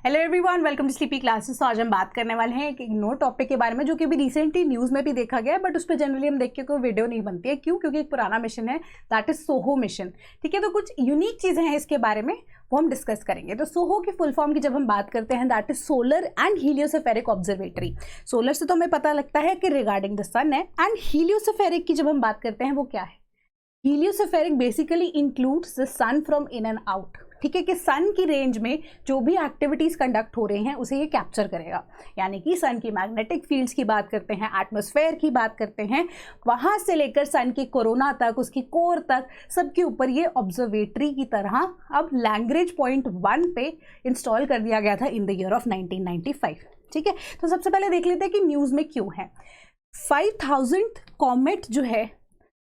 Hello everyone, welcome to sleepy classes. आज हम बात करने वाले हैं एक नोट टॉपिक के बारे में जो कि अभी रिसेंटली न्यूज़ में भी देखा गया है, बट उस पर जनरली हम देख के कोई वीडियो नहीं बनती है। क्यों? क्योंकि एक पुराना मिशन है, दैट इज सोहो मिशन। ठीक है, तो कुछ यूनिक चीज़ें हैं इसके बारे में, वो हम डिस्कस करेंगे। तो सोहो की फुल फॉर्म की जब हम बात करते हैं, that is solar and heliospheric observatory. Solar से तो हमें पता लगता है कि रिगार्डिंग द सन है, एंड हीलियोसेफेरिक की जब हम बात करते हैं वो क्या है? Heliospheric basically includes the sun from in and out. ठीक है, कि सन की रेंज में जो भी एक्टिविटीज कंडक्ट हो रही हैं उसे ये कैप्चर करेगा। यानी कि सन की मैग्नेटिक फील्ड्स की बात करते हैं, एटमॉस्फेयर की बात करते हैं, वहां से लेकर सन की कोरोना तक, उसकी कोर तक, सबके ऊपर ये ऑब्जर्वेटरी की तरह अब लैग्रेंज पॉइंट 1 पे इंस्टॉल कर दिया गया था इन द ईयर ऑफ 1995। ठीक है, तो सबसे पहले देख लेते हैं कि न्यूज़ में क्यों है। 5000 कॉमेट जो है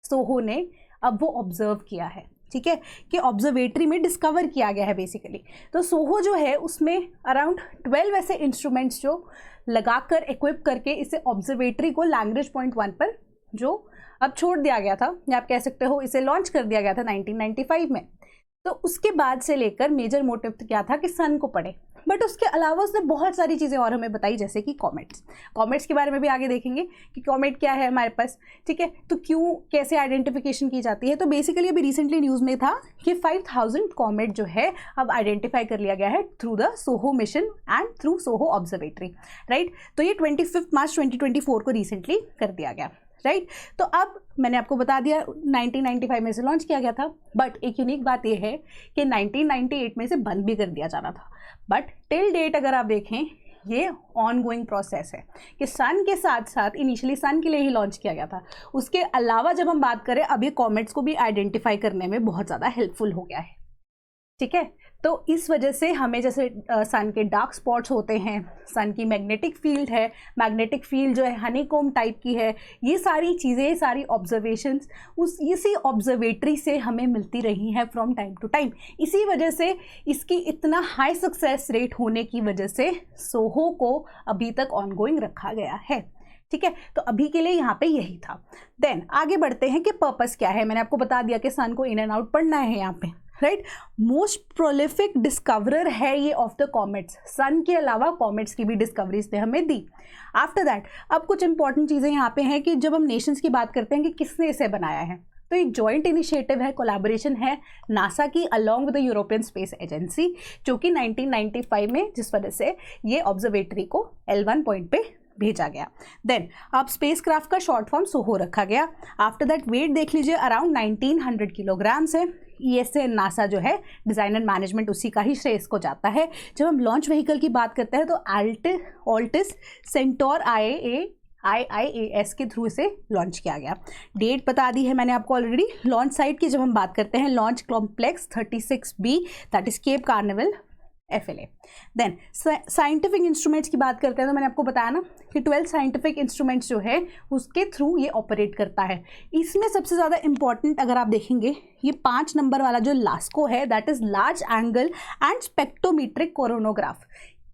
सोहो ने अब वो ऑब्जर्व किया है। ठीक है, कि ऑब्जर्वेटरी में डिस्कवर किया गया है बेसिकली। तो सोहो जो है उसमें अराउंड 12 ऐसे इंस्ट्रूमेंट्स जो लगाकर इक्विप करके इसे ऑब्जर्वेटरी को लैग्रेंज पॉइंट 1 पर जो अब छोड़ दिया गया था, या आप कह सकते हो इसे लॉन्च कर दिया गया था 1995 में। तो उसके बाद से लेकर मेजर मोटिव क्या था कि सन को पढ़े, बट उसके अलावा उसने बहुत सारी चीज़ें और हमें बताई, जैसे कि कॉमेट्स के बारे में भी आगे देखेंगे कि कॉमेट क्या है हमारे पास। ठीक है, तो क्यों, कैसे आइडेंटिफिकेशन की जाती है। तो बेसिकली अभी रिसेंटली न्यूज़ में था कि 5000 कॉमेट जो है अब आइडेंटिफाई कर लिया गया है through the Soho mission and through Soho observatory. Right, तो ये 25 मार्च 2024 को रिसेंटली कर दिया गया। राइट, तो अब मैंने आपको बता दिया 1995 में से लॉन्च किया गया था, बट एक यूनिक बात यह है कि 1998 में से बंद भी कर दिया जाना था। बट टिल डेट अगर आप देखें, ये ऑन गोइंग प्रोसेस है कि सन के साथ साथ इनिशियली सन के लिए ही लॉन्च किया गया था। उसके अलावा जब हम बात करें, अब ये कॉमेट्स को भी आइडेंटिफाई करने में बहुत ज़्यादा हेल्पफुल हो गया है। ठीक है, तो इस वजह से हमें जैसे सन के डार्क स्पॉट्स होते हैं, सन की मैग्नेटिक फील्ड है, मैग्नेटिक फील्ड जो है हनीकॉम्ब टाइप की है, ये सारी चीज़ें, सारी ऑब्जर्वेशंस इसी ऑब्जर्वेटरी से हमें मिलती रही हैं फ्रॉम टाइम टू टाइम। इसी वजह से इसकी इतना हाई सक्सेस रेट होने की वजह से सोहो को अभी तक ऑनगोइंग रखा गया है। ठीक है, तो अभी के लिए यहाँ पे यही था। देन आगे बढ़ते हैं कि पर्पस क्या है। मैंने आपको बता दिया कि सन को इन एंड आउट पढ़ना है यहाँ पे। राइट, मोस्ट प्रोलिफिक डिस्कवरर है ये ऑफ द कॉमेट्स। सन के अलावा कॉमेट्स की भी डिस्कवरीज ने हमें दी। आफ्टर दैट अब कुछ इंपॉर्टेंट चीज़ें यहाँ पे हैं कि जब हम नेशंस की बात करते हैं कि किसने इसे बनाया है, तो एक जॉइंट इनिशिएटिव है, कोलैबोरेशन है नासा की along with the European space agency, जो कि 1995 में जिस वजह से ये ऑब्जर्वेटरी को L1 पॉइंट पे भेजा गया। देन अब स्पेसक्राफ्ट का शॉर्ट फॉर्म सोहो रखा गया। आफ्टर दैट वेट देख लीजिए, अराउंड 1900 किलोग्राम्स है। ESA नासा जो है डिज़ाइन एंड मैनेजमेंट उसी का ही श्रेय इसको जाता है। जब हम लॉन्च व्हीकल की बात करते हैं तो ऑल्टिस सेंटोर IIAS के थ्रू इसे लॉन्च किया गया। डेट बता दी है मैंने आपको ऑलरेडी। लॉन्च साइट की जब हम बात करते हैं, launch complex 36B, that is Cape Canaveral FLA। Then scientific instruments की बात करते हैं तो मैंने आपको बताया ना कि 12 साइंटिफिक इंस्ट्रूमेंट्स जो है उसके थ्रू ये ऑपरेट करता है। इसमें सबसे ज़्यादा इंपॉर्टेंट अगर आप देखेंगे, ये 5 नंबर वाला जो लास्को है, that is large angle and spectrometric coronagraph.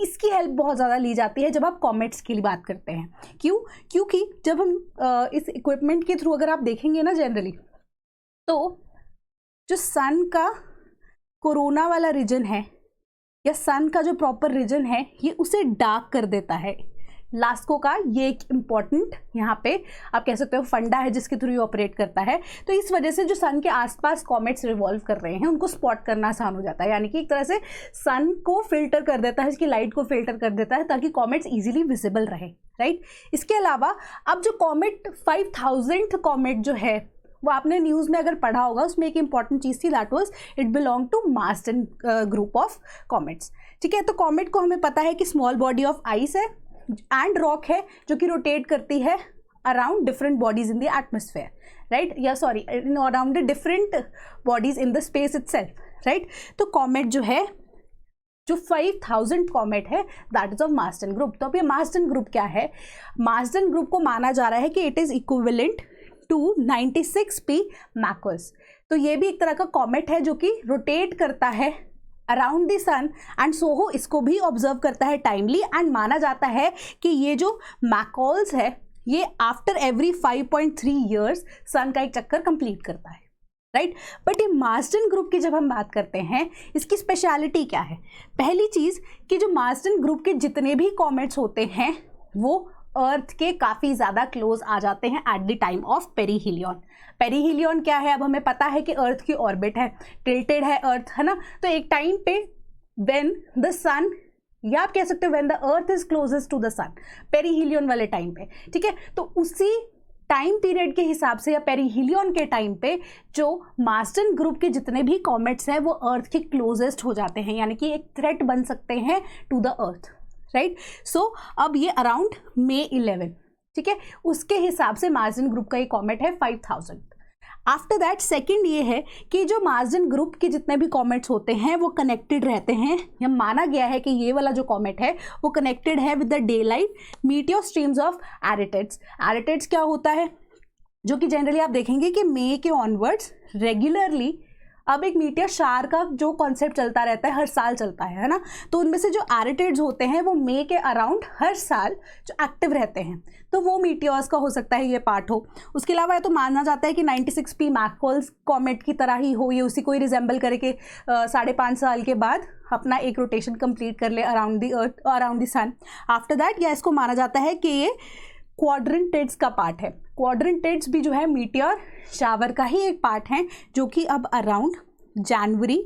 इसकी हेल्प बहुत ज़्यादा ली जाती है जब आप कॉमेट्स की बात करते हैं। क्यों? क्योंकि जब हम इस इक्विपमेंट के थ्रू अगर आप देखेंगे ना जनरली, तो जो सन का कोरोना वाला रीजन है या सन का जो प्रॉपर रीजन है, ये उसे डार्क कर देता है। लास्को का ये एक इम्पॉर्टेंट यहाँ पे आप कह सकते हो फंडा है जिसके थ्रू ये ऑपरेट करता है। तो इस वजह से जो सन के आसपास कॉमेट्स रिवॉल्व कर रहे हैं उनको स्पॉट करना आसान हो जाता है। यानी कि एक तरह से सन को फिल्टर कर देता है, इसकी लाइट को फिल्टर कर देता है ताकि कॉमेट्स इजीली विजिबल रहे। राइट, इसके अलावा अब जो कॉमेट 5000 कॉमेट जो है वो आपने न्यूज़ में अगर पढ़ा होगा, उसमें एक इंपॉर्टेंट चीज़ थी, that was it belong to Marsden group of comets. ठीक है, तो कॉमेट को हमें पता है कि स्मॉल बॉडी ऑफ आइस है एंड रॉक है जो कि रोटेट करती है around different bodies in the atmosphere. Right, या sorry, around the different bodies in the space itself. Right, तो कॉमेट जो है, जो 5000 कॉमेट है, that is of Marsden group. तो अब ये मार्सन ग्रुप क्या है? मार्सन ग्रुप को माना जा रहा है कि it is equivalent to 96P makers. तो ये भी एक तरह का कॉमेट है जो कि रोटेट करता है around the sun, and SOHO इसको भी ऑब्जर्व करता है टाइमली। एंड माना जाता है कि ये जो मैकॉल्स है, ये आफ्टर एवरी 5.3 ईयर्स सन का एक चक्कर कंप्लीट करता है। राइट। बट ये मार्सडन ग्रुप की जब हम बात करते हैं, इसकी स्पेशलिटी क्या है? पहली चीज़ कि जो मार्सडन ग्रुप के जितने भी कॉमेट्स होते हैं वो अर्थ के काफ़ी ज़्यादा क्लोज आ जाते हैं at the time of perihelion. Perihelion क्या है? अब हमें पता है कि अर्थ की ऑर्बिट है, टिल्टेड है अर्थ, है ना। तो एक टाइम पे व्हेन द सन, या आप कह सकते हो when the earth is closest to the sun, perihelion वाले टाइम पे, ठीक है। तो उसी टाइम पीरियड के हिसाब से या पेरीहिलियन के टाइम पे जो मार्सडन ग्रुप के जितने भी कॉमेट्स हैं वो अर्थ के क्लोजेस्ट हो जाते हैं, यानी कि एक थ्रेट बन सकते हैं टू द अर्थ, राइट। सो अब ये अराउंड May 11, ठीक है, उसके हिसाब से मार्सडन ग्रुप का ये कॉमेट है 5000। आफ्टर दैट सेकेंड ये है कि जो मार्सडन ग्रुप के जितने भी कॉमेट्स होते हैं वो कनेक्टेड रहते हैं, या माना गया है कि ये वाला जो कॉमेट है वो कनेक्टेड है with the daylight meteor streams of Arietids. Arietids क्या होता है? जो कि जनरली आप देखेंगे कि मई के ऑनवर्ड्स रेगुलरली अब एक मीटियर शार का जो कॉन्सेप्ट चलता रहता है, हर साल चलता है ना। तो उनमें से जो एरिटेड्स होते हैं वो मई के अराउंड हर साल जो एक्टिव रहते हैं, तो वो मीटियर्स का हो सकता है ये पार्ट हो। उसके अलावा ये तो माना जाता है कि 96P मैकफॉल्स कॉमेट की तरह ही हो, ये उसी को ही रिजेंबल करके 5.5 साल के बाद अपना एक रोटेशन कंप्लीट कर ले around the earth, around the sun. After that या इसको माना जाता है कि ये क्वाड्रेंटेड्स का पार्ट है। क्वाड्रेंटेड्स भी जो है मीटियर शावर का ही एक पार्ट है, जो कि अब अराउंड जनवरी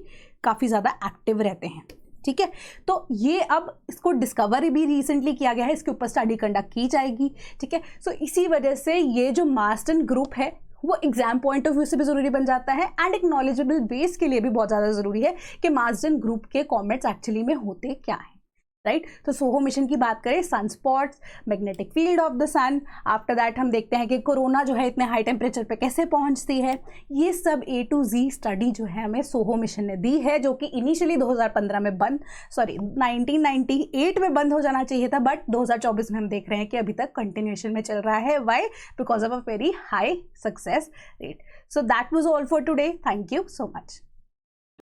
काफ़ी ज़्यादा एक्टिव रहते हैं, ठीक है। तो ये अब इसको डिस्कवर भी रिसेंटली किया गया है, इसके ऊपर स्टडी कंडक्ट की जाएगी, ठीक है। सो इसी वजह से ये जो मार्सडन ग्रुप है वो एग्जाम पॉइंट ऑफ व्यू से भी ज़रूरी बन जाता है, एंड एक नॉलेजेबल बेस के लिए भी बहुत ज़्यादा ज़रूरी है कि मार्सडन ग्रुप के कॉमेट्स एक्चुअली में होते क्या हैं, राइट। तो सोहो मिशन की बात करें, sunspots, magnetic field of the sun, after that हम देखते हैं कि कोरोना जो है इतने हाई टेम्परेचर पे कैसे पहुंचती है। ये सब A to Z स्टडी जो है हमें सोहो मिशन ने दी है, जो कि इनिशियली 2015 में 1998 में बंद हो जाना चाहिए था, बट 2024 में हम देख रहे हैं कि अभी तक कंटिन्यूएशन में चल रहा है। Why? Because of a very high success rate. So that was all for today. Thank you so much.